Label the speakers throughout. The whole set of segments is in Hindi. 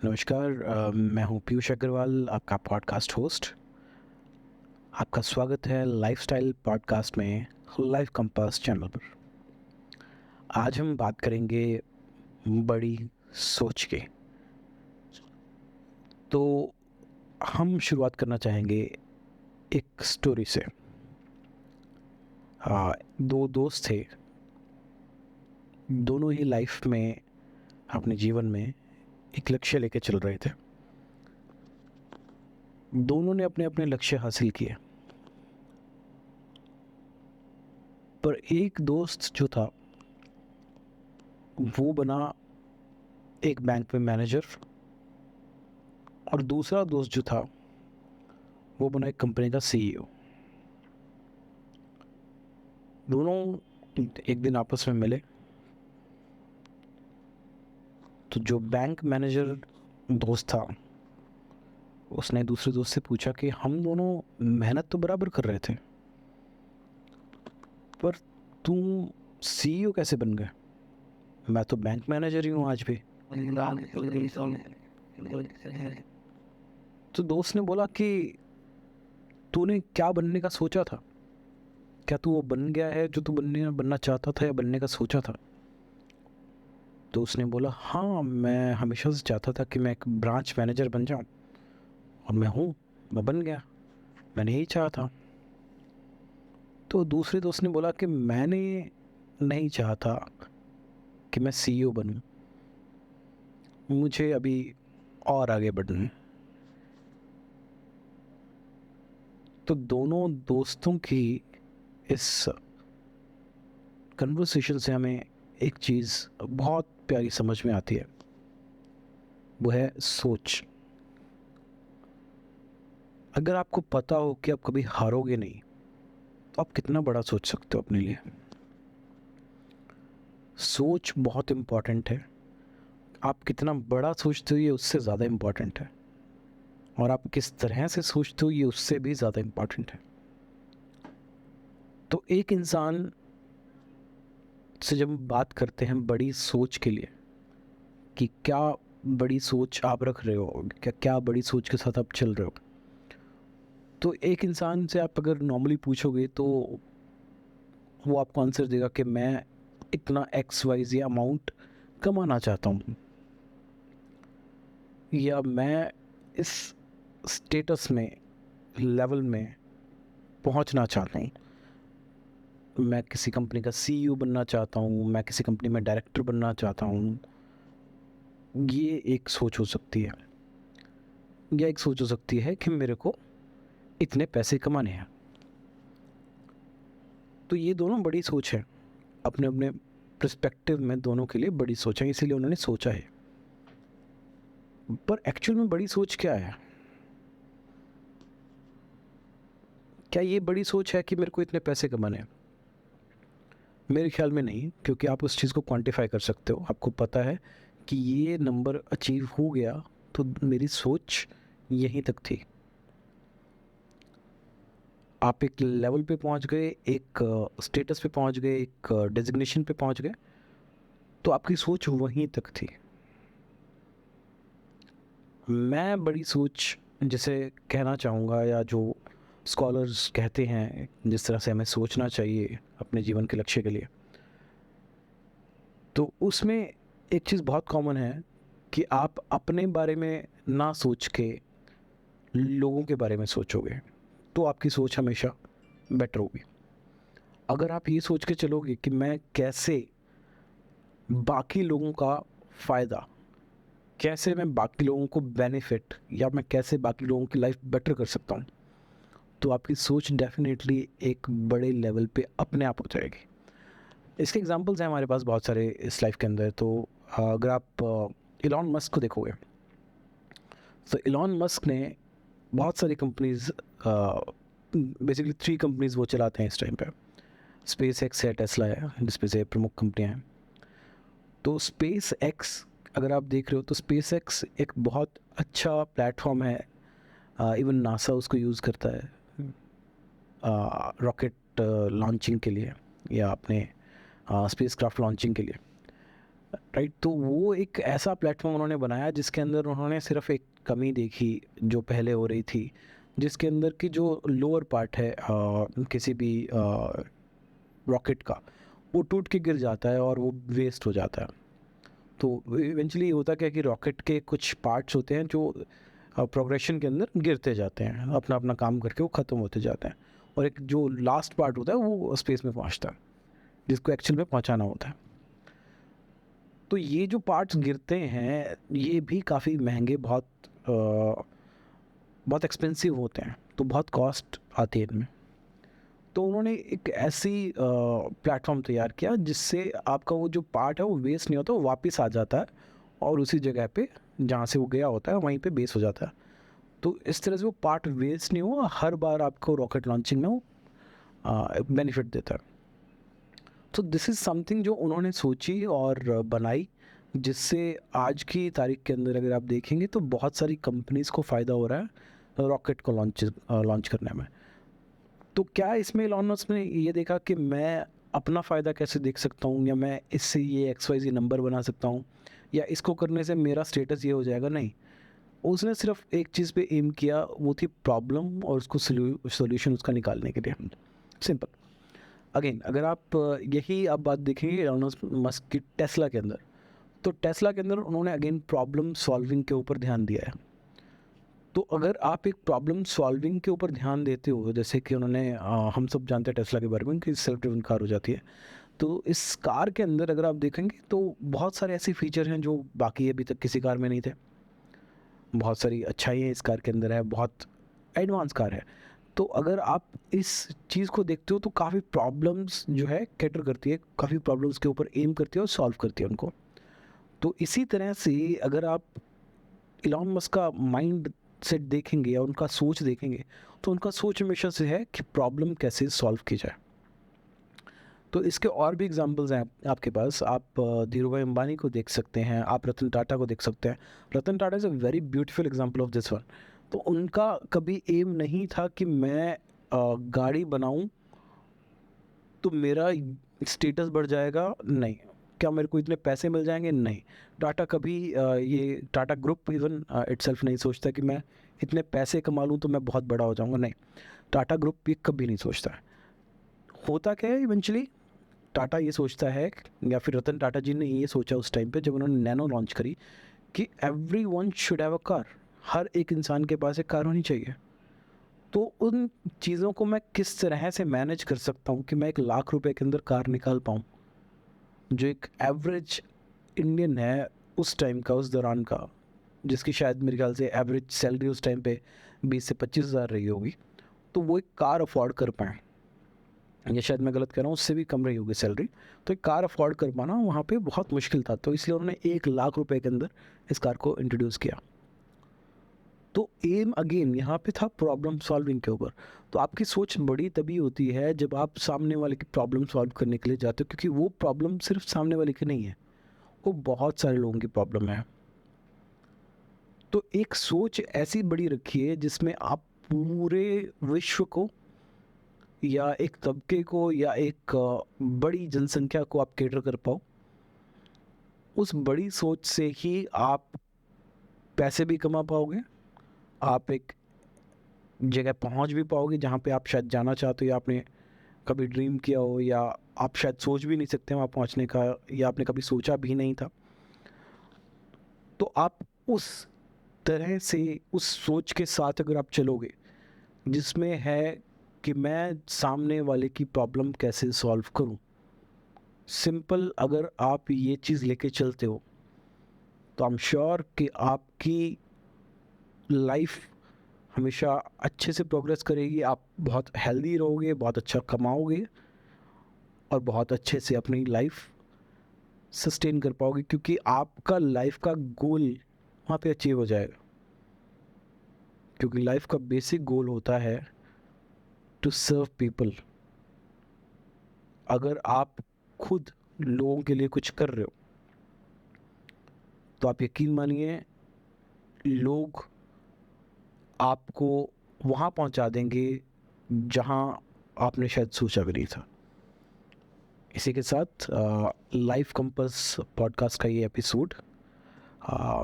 Speaker 1: नमस्कार। मैं हूँ पीयूष अग्रवाल, आपका पॉडकास्ट होस्ट। आपका स्वागत है लाइफस्टाइल पॉडकास्ट में लाइफ कंपास चैनल पर। आज हम बात करेंगे बड़ी सोच के। तो हम शुरुआत करना चाहेंगे एक स्टोरी से। दो दोस्त थे, दोनों ही लाइफ में अपने जीवन में एक लक्ष्य लेके चल रहे थे। दोनों ने अपने अपने लक्ष्य हासिल किए, पर एक दोस्त जो था वो बना एक बैंक में मैनेजर, और दूसरा दोस्त जो था वो बना एक कंपनी का सीईओ। दोनों एक दिन आपस में मिले, तो जो बैंक मैनेजर दोस्त था उसने दूसरे दोस्त से पूछा कि हम दोनों मेहनत तो बराबर कर रहे थे, पर तुम सीईओ कैसे बन गए? मैं तो बैंक मैनेजर ही हूँ आज भी। तो दोस्त ने बोला कि तूने क्या बनने का सोचा था? क्या तू वो बन गया है जो तू बनना चाहता था या बनने का सोचा था? तो उसने बोला, हाँ, मैं हमेशा से चाहता था कि मैं एक ब्रांच मैनेजर बन जाऊं, और मैं बन गया। मैंने यही चाहा था। तो दूसरे दोस्त ने बोला कि मैंने नहीं चाहता कि मैं सीईओ बनूं, मुझे अभी और आगे बढ़ना है। तो दोनों दोस्तों की इस कन्वर्सेशन से हमें एक चीज़ बहुत प्यारी समझ में आती है, वो है सोच। अगर आपको पता हो कि आप कभी हारोगे नहीं, तो आप कितना बड़ा सोच सकते हो अपने लिए। सोच बहुत इम्पॉर्टेंट है। आप कितना बड़ा सोचते हो ये उससे ज़्यादा इम्पॉर्टेंट है, और आप किस तरह से सोचते हो ये उससे भी ज़्यादा इम्पॉर्टेंट है। तो एक इंसान से जब हम बात करते हैं बड़ी सोच के लिए, कि क्या बड़ी सोच आप रख रहे हो, क्या क्या बड़ी सोच के साथ आप चल रहे हो, तो एक इंसान से आप अगर नॉर्मली पूछोगे तो वो आपको आंसर देगा कि मैं इतना एक्स वाई जी अमाउंट कमाना चाहता हूँ, या मैं इस स्टेटस में, लेवल में पहुंचना चाहता हूँ। मैं किसी कंपनी का सीईओ बनना चाहता हूँ, मैं किसी कंपनी में डायरेक्टर बनना चाहता हूँ। ये एक सोच हो सकती है, या एक सोच हो सकती है कि मेरे को इतने पैसे कमाने हैं। तो ये दोनों बड़ी सोच है, अपने अपने पर्सपेक्टिव में दोनों के लिए बड़ी सोच है, इसीलिए उन्होंने सोचा है। पर एक्चुअल में बड़ी सोच क्या है? क्या ये बड़ी सोच है कि मेरे को इतने पैसे कमाने हैं? मेरे ख्याल में नहीं, क्योंकि आप उस चीज़ को क्वांटिफाई कर सकते हो। आपको पता है कि ये नंबर अचीव हो गया तो मेरी सोच यहीं तक थी। आप एक लेवल पे पहुंच गए, एक स्टेटस पे पहुंच गए, एक डेजिग्नेशन पे पहुंच गए, तो आपकी सोच वहीं तक थी। मैं बड़ी सोच जिसे कहना चाहूँगा, या जो स्कॉलर्स कहते हैं जिस तरह से हमें सोचना चाहिए अपने जीवन के लक्ष्य के लिए, तो उसमें एक चीज़ बहुत कॉमन है कि आप अपने बारे में ना सोच के लोगों के बारे में सोचोगे, तो आपकी सोच हमेशा बेटर होगी। अगर आप ये सोच के चलोगे कि मैं कैसे बाकी लोगों का फ़ायदा, कैसे मैं बाकी लोगों को बेनिफिट, या मैं कैसे बाकी लोगों की लाइफ बेटर कर सकता हूँ, तो आपकी सोच डेफिनेटली एक बड़े लेवल पे अपने आप हो जाएगी। इसके एग्जांपल्स हैं हमारे पास बहुत सारे इस लाइफ के अंदर। तो अगर आप इलॉन मस्क को देखोगे, तो इलॉन मस्क ने बहुत सारी कंपनीज, बेसिकली 3 कंपनीज वो चलाते हैं इस टाइम पे। स्पेस एक्स है, टेस्ला है, जिसमें से प्रमुख कंपनियां हैं। तो स्पेस एक्स अगर आप देख रहे हो, तो स्पेस एक्स एक बहुत अच्छा प्लेटफॉर्म है। इवन नासा उसको यूज़ करता है रॉकेट लॉन्चिंग के लिए, या अपने स्पेस क्राफ्ट लॉन्चिंग के लिए। राइट। तो वो एक ऐसा प्लेटफॉर्म उन्होंने बनाया जिसके अंदर उन्होंने सिर्फ एक कमी देखी जो पहले हो रही थी, जिसके अंदर की जो लोअर पार्ट है किसी भी रॉकेट का, वो टूट के गिर जाता है और वो वेस्ट हो जाता है। तो इवेंचुअली होता क्या है कि रॉकेट के कुछ पार्ट्स होते हैं जो प्रोग्रेशन के अंदर गिरते जाते हैं, अपना अपना काम करके वो ख़त्म होते जाते हैं, और एक जो लास्ट पार्ट होता है वो स्पेस में पहुंचता है, जिसको एक्चुअल में पहुंचाना होता है। तो ये जो पार्ट्स गिरते हैं ये भी काफ़ी महंगे, बहुत एक्सपेंसिव होते हैं, तो बहुत कॉस्ट आती है इनमें। तो उन्होंने एक ऐसी प्लेटफॉर्म तैयार किया जिससे आपका वो जो पार्ट है वो वेस्ट नहीं होता, वो वापस आ जाता है और उसी जगह पे जहाँ से वो गया होता है वहीं पे बेस हो जाता है। तो इस तरह से वो पार्ट वेस्ट नहीं हुआ, हर बार आपको रॉकेट लॉन्चिंग में वो बेनिफिट देता है। तो दिस इज़ समथिंग जो उन्होंने सोची और बनाई, जिससे आज की तारीख के अंदर अगर आप देखेंगे तो बहुत सारी कंपनीज़ को फ़ायदा हो रहा है रॉकेट को लॉन्च करने में। तो क्या इसमें इलॉन मस्क ने ये देखा कि मैं अपना फ़ायदा कैसे देख सकता हूँ, या मैं इससे ये XYZ नंबर बना सकता हूँ, या इसको करने से मेरा स्टेटस ये हो जाएगा? नहीं, उसने सिर्फ एक चीज़ पे एम किया, वो थी प्रॉब्लम और उसको सॉल्यूशन उसका निकालने के लिए। सिंपल। अगेन अगर आप यही आप बात देखेंगे एलोन मस्क की टेस्ला के अंदर, तो टेस्ला के अंदर उन्होंने अगेन प्रॉब्लम सॉल्विंग के ऊपर ध्यान दिया है। तो अगर आप एक प्रॉब्लम सॉल्विंग के ऊपर ध्यान देते हो, जैसे कि उन्होंने हम सब जानते हैं टेस्ला के बारे में कि सेल्फ ड्रिवन कार हो जाती है, तो इस कार के अंदर अगर आप देखेंगे तो बहुत सारे ऐसे फीचर हैं जो बाकी अभी तक किसी कार में नहीं थे। बहुत सारी अच्छाइयाँ इस कार के अंदर है, बहुत एडवांस कार है। तो अगर आप इस चीज़ को देखते हो तो काफ़ी प्रॉब्लम्स जो है कैटर करती है, काफ़ी प्रॉब्लम्स के ऊपर एम करती है और सॉल्व करती है उनको। तो इसी तरह से अगर आप इलॉन मस्क का माइंड सेट देखेंगे या उनका सोच देखेंगे, तो उनका सोच हमेशा से है कि प्रॉब्लम कैसे सॉल्व की जाए। तो इसके और भी एग्जांपल्स हैं आपके पास। आप धीरू भाई अंबानी को देख सकते हैं, आप रतन टाटा को देख सकते हैं। Ratan Tata is a very beautiful example of this one. तो उनका कभी एम नहीं था कि मैं गाड़ी बनाऊं तो मेरा स्टेटस बढ़ जाएगा, नहीं। क्या मेरे को इतने पैसे मिल जाएंगे, नहीं। टाटा कभी ये टाटा ग्रुप इवन इटसेल्फ नहीं सोचता कि मैं इतने पैसे कमा लूँ तो मैं बहुत बड़ा हो जाऊँगा, नहीं। टाटा ग्रुप भी कभी नहीं सोचता है। होता क्या है इवेंचुअली, टाटा ये सोचता है, या फिर रतन टाटा जी ने ये सोचा उस टाइम पे जब उन्होंने नैनो लॉन्च करी, कि every one should have a car, हर एक इंसान के पास एक कार होनी चाहिए। तो उन चीज़ों को मैं किस तरह से मैनेज कर सकता हूँ कि मैं 1 लाख रुपए के अंदर कार निकाल पाऊँ, जो एक एवरेज इंडियन है उस टाइम का, उस दौरान का, जिसकी शायद मेरे ख्याल से एवरेज सैलरी उस टाइम पे 20 से 25 हज़ार रही होगी, तो वो एक कार अफोर्ड कर पाएँ, या शायद मैं गलत कह रहा हूँ, उससे भी कम रही होगी सैलरी। तो एक कार अफोर्ड कर पाना वहाँ पे बहुत मुश्किल था, तो इसलिए उन्होंने 1 लाख रुपए के अंदर इस कार को इंट्रोड्यूस किया। तो एम अगेन यहाँ पे था प्रॉब्लम सॉल्विंग के ऊपर। तो आपकी सोच बड़ी तभी होती है जब आप सामने वाले की प्रॉब्लम सॉल्व करने के लिए जाते हो, क्योंकि वो प्रॉब्लम सिर्फ सामने वाले की नहीं है, वो बहुत सारे लोगों की प्रॉब्लम है। तो एक सोच ऐसी बड़ी रखिए जिसमें आप पूरे विश्व को, या एक तबके को, या एक बड़ी जनसंख्या को आप केटर कर पाओ। उस बड़ी सोच से ही आप पैसे भी कमा पाओगे, आप एक जगह पहुंच भी पाओगे जहां पे आप शायद जाना चाहते हो, या आपने कभी ड्रीम किया हो, या आप शायद सोच भी नहीं सकते वहाँ पहुँचने का, या आपने कभी सोचा भी नहीं था। तो आप उस तरह से उस सोच के साथ अगर आप चलोगे, जिसमें है कि मैं सामने वाले की प्रॉब्लम कैसे सॉल्व करूं, सिंपल, अगर आप ये चीज़ लेके चलते हो, तो आई एम श्योर कि आपकी लाइफ हमेशा अच्छे से प्रोग्रेस करेगी, आप बहुत हेल्दी रहोगे, बहुत अच्छा कमाओगे, और बहुत अच्छे से अपनी लाइफ सस्टेन कर पाओगे, क्योंकि आपका लाइफ का गोल वहाँ पे अचीव हो जाएगा। क्योंकि लाइफ का बेसिक गोल होता है टू सर्व पीपल। अगर आप खुद लोगों के लिए कुछ कर रहे हो, तो आप यकीन मानिए लोग आपको वहाँ पहुँचा देंगे जहाँ आपने शायद सोचा भी नहीं था। इसी के साथ लाइफ कंपास पॉडकास्ट का ये एपिसोड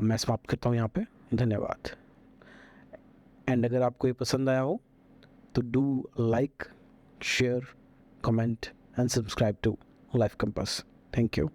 Speaker 1: मैं समाप्त करता हूँ यहाँ पे। धन्यवाद। एंड अगर आपको ये पसंद आया हो तो do like, share, comment and subscribe to Life Compass. Thank you.